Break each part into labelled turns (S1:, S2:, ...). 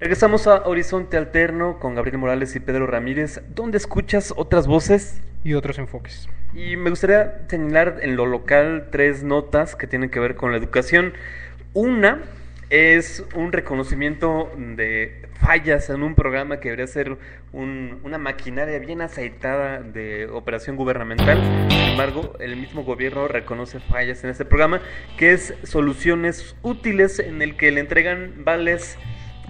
S1: Regresamos a Horizonte Alterno con Gabriel Morales y Pedro Ramírez, donde escuchas otras voces.
S2: Y otros enfoques.
S1: Y me gustaría señalar en lo local tres notas que tienen que ver con la educación. Una es un reconocimiento de fallas en un programa que debería ser una maquinaria bien aceitada de operación gubernamental. Sin embargo, el mismo gobierno reconoce fallas en este programa, que es Soluciones Útiles, en el que le entregan vales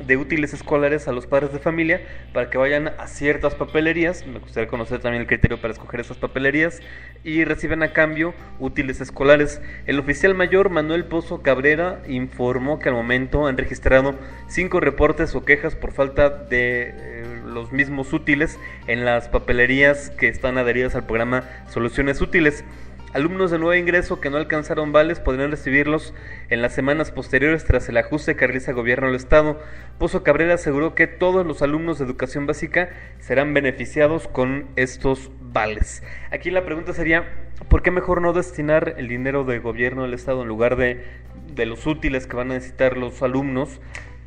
S1: de útiles escolares a los padres de familia para que vayan a ciertas papelerías. Me gustaría conocer también el criterio para escoger esas papelerías y reciben a cambio útiles escolares. El oficial mayor Manuel Pozo Cabrera informó que al momento han registrado 5 reportes o quejas por falta de los mismos útiles en las papelerías que están adheridas al programa Soluciones Útiles. Alumnos de nuevo ingreso que no alcanzaron vales podrán recibirlos en las semanas posteriores tras el ajuste que realiza el gobierno del estado. Pozo Cabrera aseguró que todos los alumnos de educación básica serán beneficiados con estos vales. Aquí la pregunta sería, ¿por qué mejor no destinar el dinero del gobierno del estado en lugar de los útiles que van a necesitar los alumnos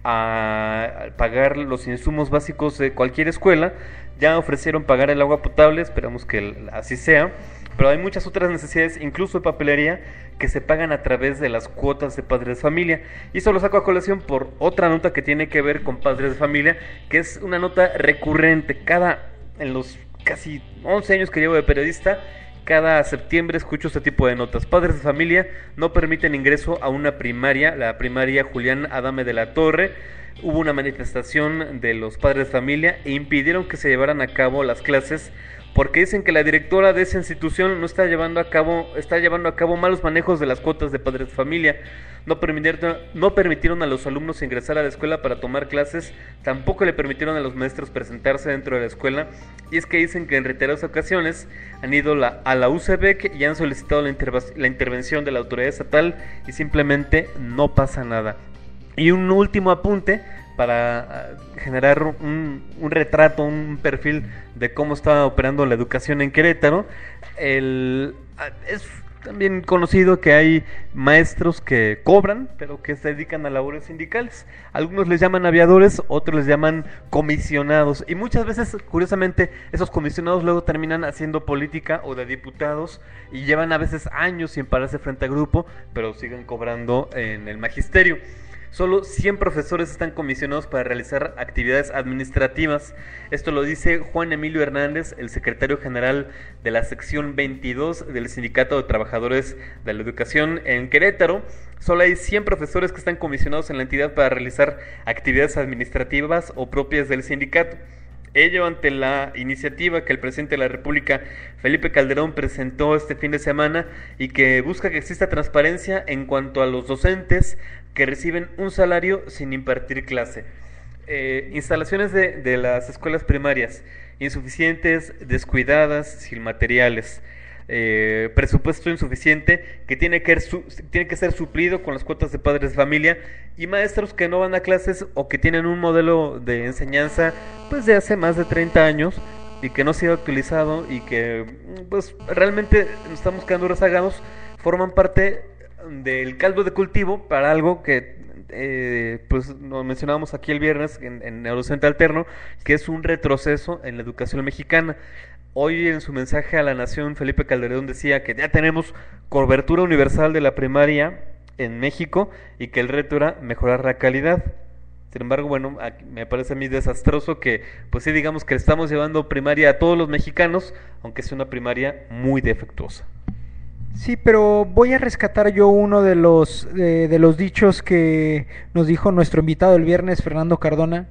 S1: a pagar los insumos básicos de cualquier escuela? Ya ofrecieron pagar el agua potable, esperamos que así sea, pero hay muchas otras necesidades, incluso de papelería, que se pagan a través de las cuotas de padres de familia. Y eso lo saco a colación por otra nota que tiene que ver con padres de familia, que es una nota recurrente. En los casi 11 años que llevo de periodista, cada septiembre escucho este tipo de notas. Padres de familia no permiten ingreso a una primaria, la primaria Julián Adame de la Torre. Hubo una manifestación de los padres de familia e impidieron que se llevaran a cabo las clases porque dicen que la directora de esa institución no está llevando a cabo malos manejos de las cuotas de padres de familia. No permitieron a los alumnos ingresar a la escuela para tomar clases, tampoco le permitieron a los maestros presentarse dentro de la escuela, y es que dicen que en reiteradas ocasiones han ido a la UCEBEC y han solicitado la intervención de la autoridad estatal y simplemente no pasa nada. Y un último apunte para generar un retrato, un perfil de cómo está operando la educación en Querétaro. Es también conocido que hay maestros que cobran, pero que se dedican a labores sindicales. Algunos les llaman aviadores, otros les llaman comisionados. Y muchas veces, curiosamente, esos comisionados luego terminan haciendo política o de diputados y llevan a veces años sin pararse frente a grupo, pero siguen cobrando en el magisterio. Solo 100 profesores están comisionados para realizar actividades administrativas. Esto lo dice Juan Emilio Hernández, el secretario general de la sección 22 del Sindicato de Trabajadores de la Educación en Querétaro. Solo hay 100 profesores que están comisionados en la entidad para realizar actividades administrativas o propias del sindicato. Ello ante la iniciativa que el presidente de la República, Felipe Calderón, presentó este fin de semana y que busca que exista transparencia en cuanto a los docentes que reciben un salario sin impartir clase. Instalaciones de las escuelas primarias insuficientes, descuidadas, sin materiales. Presupuesto insuficiente que tiene que ser suplido con las cuotas de padres de familia y maestros que no van a clases o que tienen un modelo de enseñanza pues de hace más de 30 años y que no se ha actualizado y que pues realmente nos estamos quedando rezagados, forman parte del caldo de cultivo para algo que pues nos mencionábamos aquí el viernes en Horizonte Alterno, que es un retroceso en la educación mexicana. Hoy en su mensaje a la nación, Felipe Calderón decía que ya tenemos cobertura universal de la primaria en México y que el reto era mejorar la calidad. Sin embargo, bueno, me parece a mí desastroso que, pues sí, digamos que estamos llevando primaria a todos los mexicanos, aunque sea una primaria muy defectuosa.
S2: Sí, pero voy a rescatar yo uno de los dichos que nos dijo nuestro invitado el viernes, Fernando Cardona,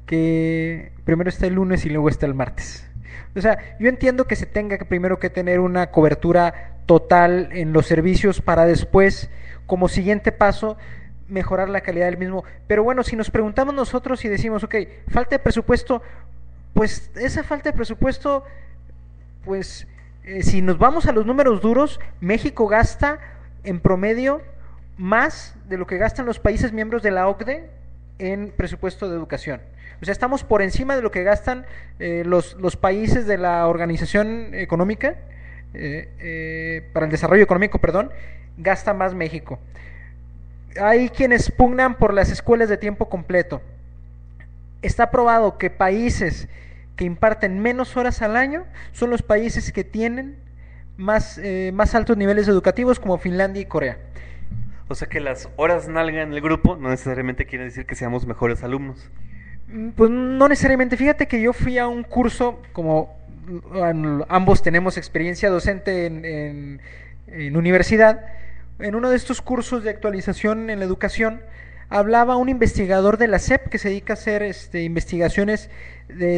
S2: que primero está el lunes y luego está el martes. O sea, yo entiendo que se tenga que primero que tener una cobertura total en los servicios para después, como siguiente paso, mejorar la calidad del mismo. Pero bueno, si nos preguntamos nosotros y decimos, ok, falta de presupuesto, pues esa falta de presupuesto, pues si nos vamos a los números duros, México gasta en promedio más de lo que gastan los países miembros de la OCDE en presupuesto de educación. O sea, estamos por encima de lo que gastan los países de la Organización Económica, para el Desarrollo Económico, perdón, gasta más México. Hay quienes pugnan por las escuelas de tiempo completo. está probado que países que imparten menos horas al año son los países que tienen más altos niveles educativos, como Finlandia y Corea.
S1: O sea que las horas nalga en el grupo no necesariamente quiere decir que seamos mejores alumnos.
S2: Pues no necesariamente. Fíjate que yo fui a un curso, como ambos tenemos experiencia docente en universidad. En uno de estos cursos de actualización en la educación hablaba un investigador de la SEP que se dedica a hacer investigaciones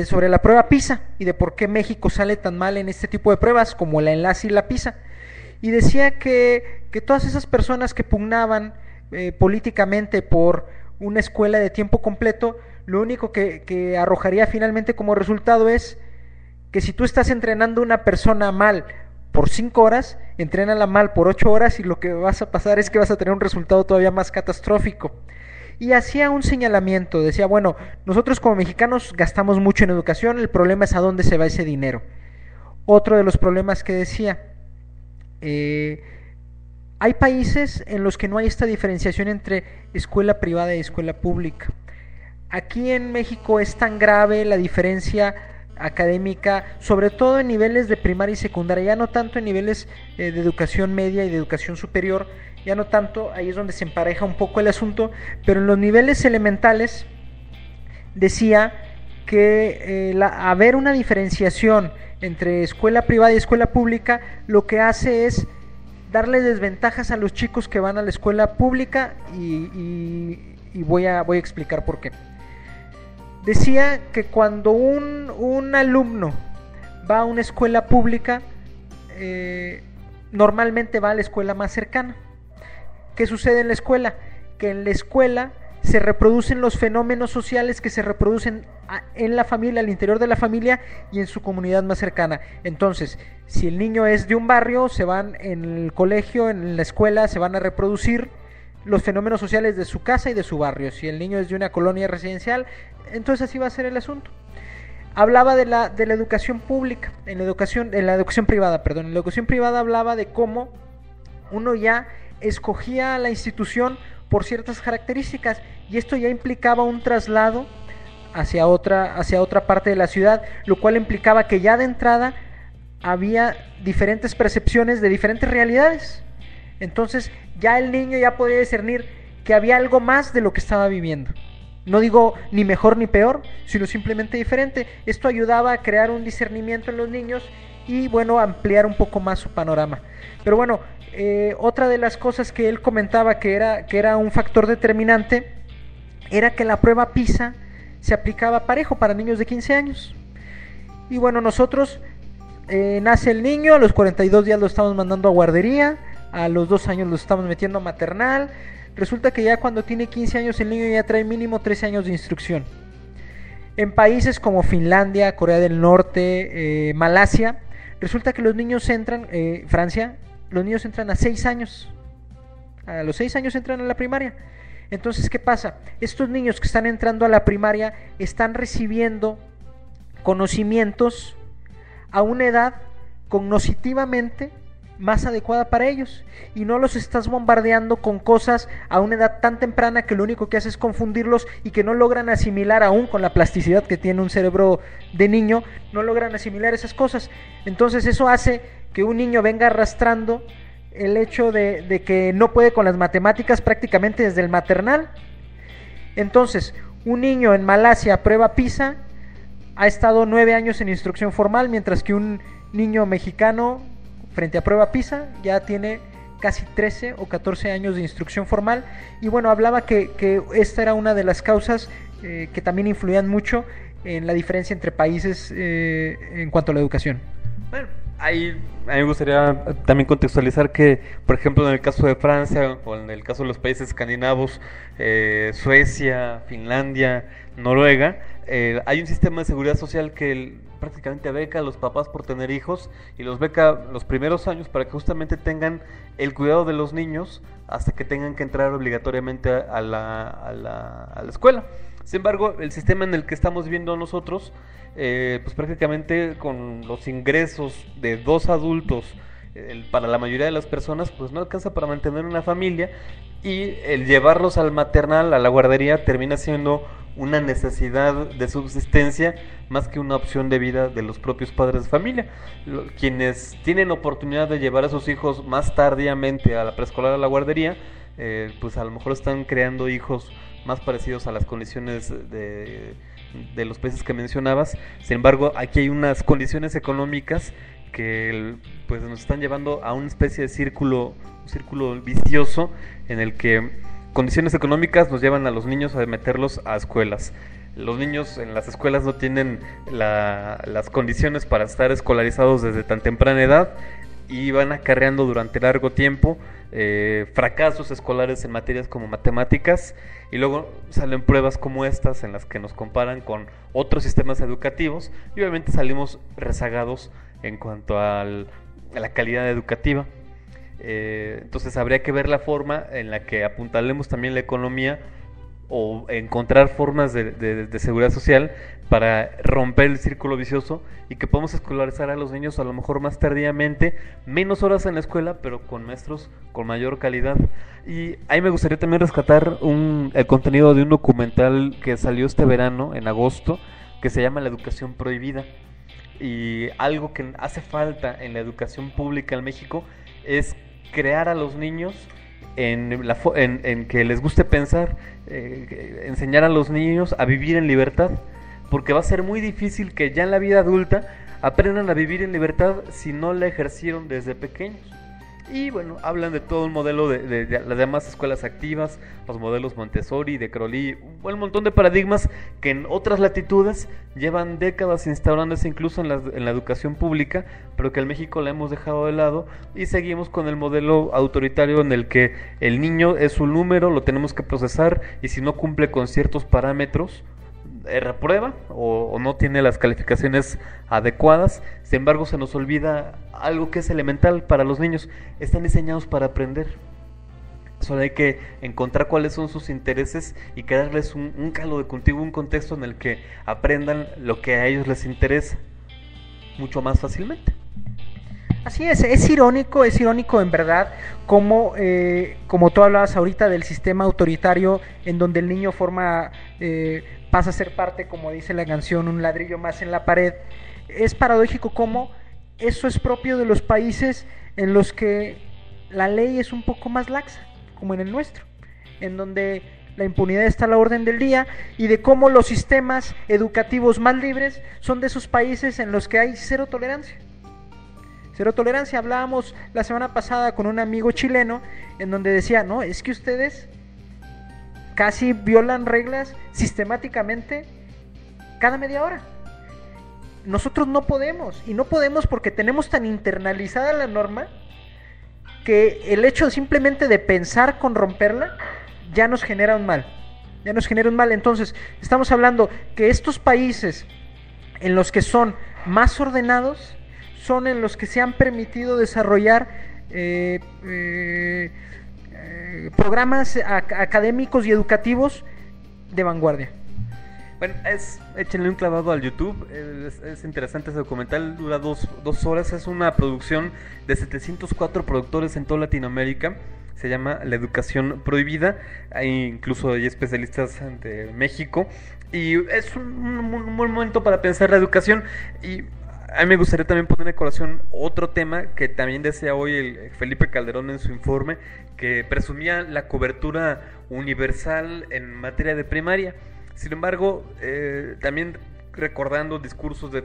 S2: sobre la prueba PISA y de por qué México sale tan mal en este tipo de pruebas como la Enlace y la PISA. Y decía que todas esas personas que pugnaban políticamente por una escuela de tiempo completo, lo único que arrojaría finalmente como resultado es que si tú estás entrenando a una persona mal por 5 horas, entrénala mal por 8 horas y lo que vas a pasar es que vas a tener un resultado todavía más catastrófico. Y hacía un señalamiento, decía, bueno, nosotros como mexicanos gastamos mucho en educación, el problema es a dónde se va ese dinero. Otro de los problemas que decía, hay países en los que no hay esta diferenciación entre escuela privada y escuela pública. Aquí en México es tan grave la diferencia académica, sobre todo en niveles de primaria y secundaria, ya no tanto en niveles de educación media y de educación superior, ya no tanto, ahí es donde se empareja un poco el asunto, pero en los niveles elementales decía que haber una diferenciación entre escuela privada y escuela pública lo que hace es darle desventajas a los chicos que van a la escuela pública y voy a explicar por qué. Decía que cuando un alumno va a una escuela pública, normalmente va a la escuela más cercana. ¿Qué sucede en la escuela? Que en la escuela se reproducen los fenómenos sociales que se reproducen en la familia, al interior de la familia y en su comunidad más cercana. Entonces, si el niño es de un barrio, se van en el colegio, en la escuela, se van a reproducir los fenómenos sociales de su casa y de su barrio. Si el niño es de una colonia residencial, entonces así va a ser el asunto. Hablaba de la educación pública, en la educación privada, perdón. En la educación privada hablaba de cómo uno ya escogía la institución por ciertas características y esto ya implicaba un traslado hacia otra parte de la ciudad, lo cual implicaba que ya de entrada había diferentes percepciones de diferentes realidades. Entonces ya el niño ya podía discernir que había algo más de lo que estaba viviendo. No digo ni mejor ni peor, sino simplemente diferente. Esto ayudaba a crear un discernimiento en los niños y bueno, ampliar un poco más su panorama. Pero bueno, otra de las cosas que él comentaba que era un factor determinante era que la prueba PISA se aplicaba parejo para niños de 15 años. Y bueno, nosotros nace el niño, a los 42 días lo estamos mandando a guardería, a los 2 años lo estamos metiendo a maternal. Resulta que ya cuando tiene 15 años el niño ya trae mínimo 13 años de instrucción. En países como Finlandia, Corea del Norte, Malasia, resulta que los niños entran, Francia, los niños entran a 6 años. A los 6 años entran a la primaria. Entonces, ¿qué pasa? Estos niños que están entrando a la primaria están recibiendo conocimientos a una edad cognitivamente más adecuada para ellos y no los estás bombardeando con cosas a una edad tan temprana que lo único que hace es confundirlos y que no logran asimilar, aún con la plasticidad que tiene un cerebro de niño, no logran asimilar esas cosas. Entonces eso hace que un niño venga arrastrando el hecho de que no puede con las matemáticas prácticamente desde el maternal. Entonces un niño en Malasia prueba PISA, ha estado 9 años en instrucción formal, mientras que un niño mexicano frente a prueba PISA ya tiene casi 13 o 14 años de instrucción formal. Y bueno, hablaba que esta era una de las causas que también influían mucho en la diferencia entre países en cuanto a la educación.
S1: Bueno, ahí a mí me gustaría también contextualizar que, por ejemplo, en el caso de Francia o en el caso de los países escandinavos, Suecia, Finlandia, Noruega, hay un sistema de seguridad social que prácticamente beca a los papás por tener hijos y los beca los primeros años para que justamente tengan el cuidado de los niños hasta que tengan que entrar obligatoriamente a la escuela. Sin embargo, el sistema en el que estamos viviendo nosotros, pues prácticamente con los ingresos de 2 adultos para la mayoría de las personas, pues no alcanza para mantener una familia y el llevarlos al maternal, a la guardería, termina siendo una necesidad de subsistencia más que una opción de vida de los propios padres de familia. Quienes tienen oportunidad de llevar a sus hijos más tardíamente a la preescolar, a la guardería, pues a lo mejor están creando hijos más parecidos a las condiciones de los países que mencionabas. Sin embargo, aquí hay unas condiciones económicas que pues nos están llevando a una especie de un círculo vicioso en el que condiciones económicas nos llevan a los niños a meterlos a escuelas. Los niños en las escuelas no tienen las condiciones para estar escolarizados desde tan temprana edad y van acarreando durante largo tiempo fracasos escolares en materias como matemáticas, y luego salen pruebas como estas en las que nos comparan con otros sistemas educativos y obviamente salimos rezagados en cuanto a la calidad educativa. Entonces habría que ver la forma en la que apuntalemos también la economía o encontrar formas de seguridad social para romper el círculo vicioso y que podamos escolarizar a los niños a lo mejor más tardíamente, menos horas en la escuela, pero con maestros con mayor calidad. Y ahí me gustaría también rescatar el contenido de un documental que salió este verano, en agosto, que se llama La educación prohibida. Y algo que hace falta en la educación pública en México es crear a los niños en que les guste pensar, enseñar a los niños a vivir en libertad, porque va a ser muy difícil que ya en la vida adulta aprendan a vivir en libertad si no la ejercieron desde pequeños. Y bueno, hablan de todo un modelo de las demás escuelas activas, los modelos Montessori, de Crowley, un montón de paradigmas que en otras latitudes llevan décadas instaurándose incluso en la educación pública, pero que en México la hemos dejado de lado y seguimos con el modelo autoritario en el que el niño es un número, lo tenemos que procesar y si no cumple con ciertos parámetros, reprueba o no tiene las calificaciones adecuadas. Sin embargo, se nos olvida algo que es elemental para los niños: están diseñados para aprender. Solo hay que encontrar cuáles son sus intereses y crearles un caldo de cultivo, un contexto en el que aprendan lo que a ellos les interesa mucho más fácilmente.
S2: Así es irónico en verdad, como tú hablabas ahorita del sistema autoritario en donde el niño pasa a ser parte, como dice la canción, un ladrillo más en la pared. Es paradójico cómo eso es propio de los países en los que la ley es un poco más laxa, como en el nuestro, en donde la impunidad está a la orden del día, y de cómo los sistemas educativos más libres son de esos países en los que hay cero tolerancia. Cero tolerancia. Hablábamos la semana pasada con un amigo chileno en donde decía, no, es que ustedes casi violan reglas sistemáticamente cada media hora. Nosotros no podemos, y no podemos porque tenemos tan internalizada la norma que el hecho simplemente de pensar con romperla ya nos genera un mal. Entonces, estamos hablando que estos países en los que son más ordenados son en los que se han permitido desarrollar programas académicos y educativos de vanguardia.
S1: Bueno, échenle un clavado al YouTube, es interesante ese documental, dura dos horas, es una producción de 704 productores en toda Latinoamérica, se llama La educación prohibida, incluso hay especialistas de México, y es un buen momento para pensar la educación. Y a mí me gustaría también poner en colación otro tema que también decía hoy el Felipe Calderón en su informe, que presumía la cobertura universal en materia de primaria. Sin embargo, también recordando discursos de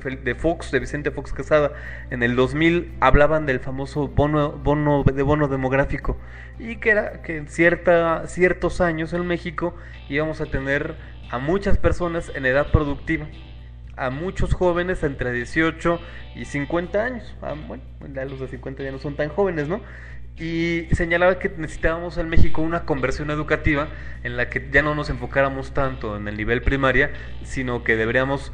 S1: Vicente Fox Quesada en el 2000, hablaban del famoso bono demográfico, y que era que en ciertos años en México íbamos a tener a muchas personas en edad productiva, a muchos jóvenes entre 18 y 50 años. Bueno, ya los de 50 ya no son tan jóvenes, ¿no? Y señalaba que necesitábamos en México una conversión educativa en la que ya no nos enfocáramos tanto en el nivel primaria, sino que deberíamos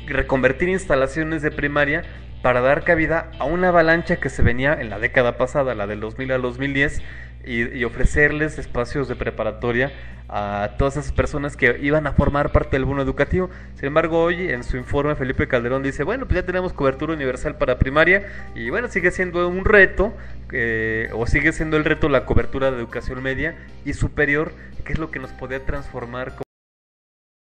S1: reconvertir instalaciones de primaria para dar cabida a una avalancha que se venía en la década pasada, la del 2000 al 2010, y ofrecerles espacios de preparatoria a todas esas personas que iban a formar parte del bono educativo. Sin embargo, hoy en su informe Felipe Calderón dice, bueno, pues ya tenemos cobertura universal para primaria, y bueno, sigue siendo un reto, o sigue siendo el reto la cobertura de educación media y superior, que es lo que nos podría transformar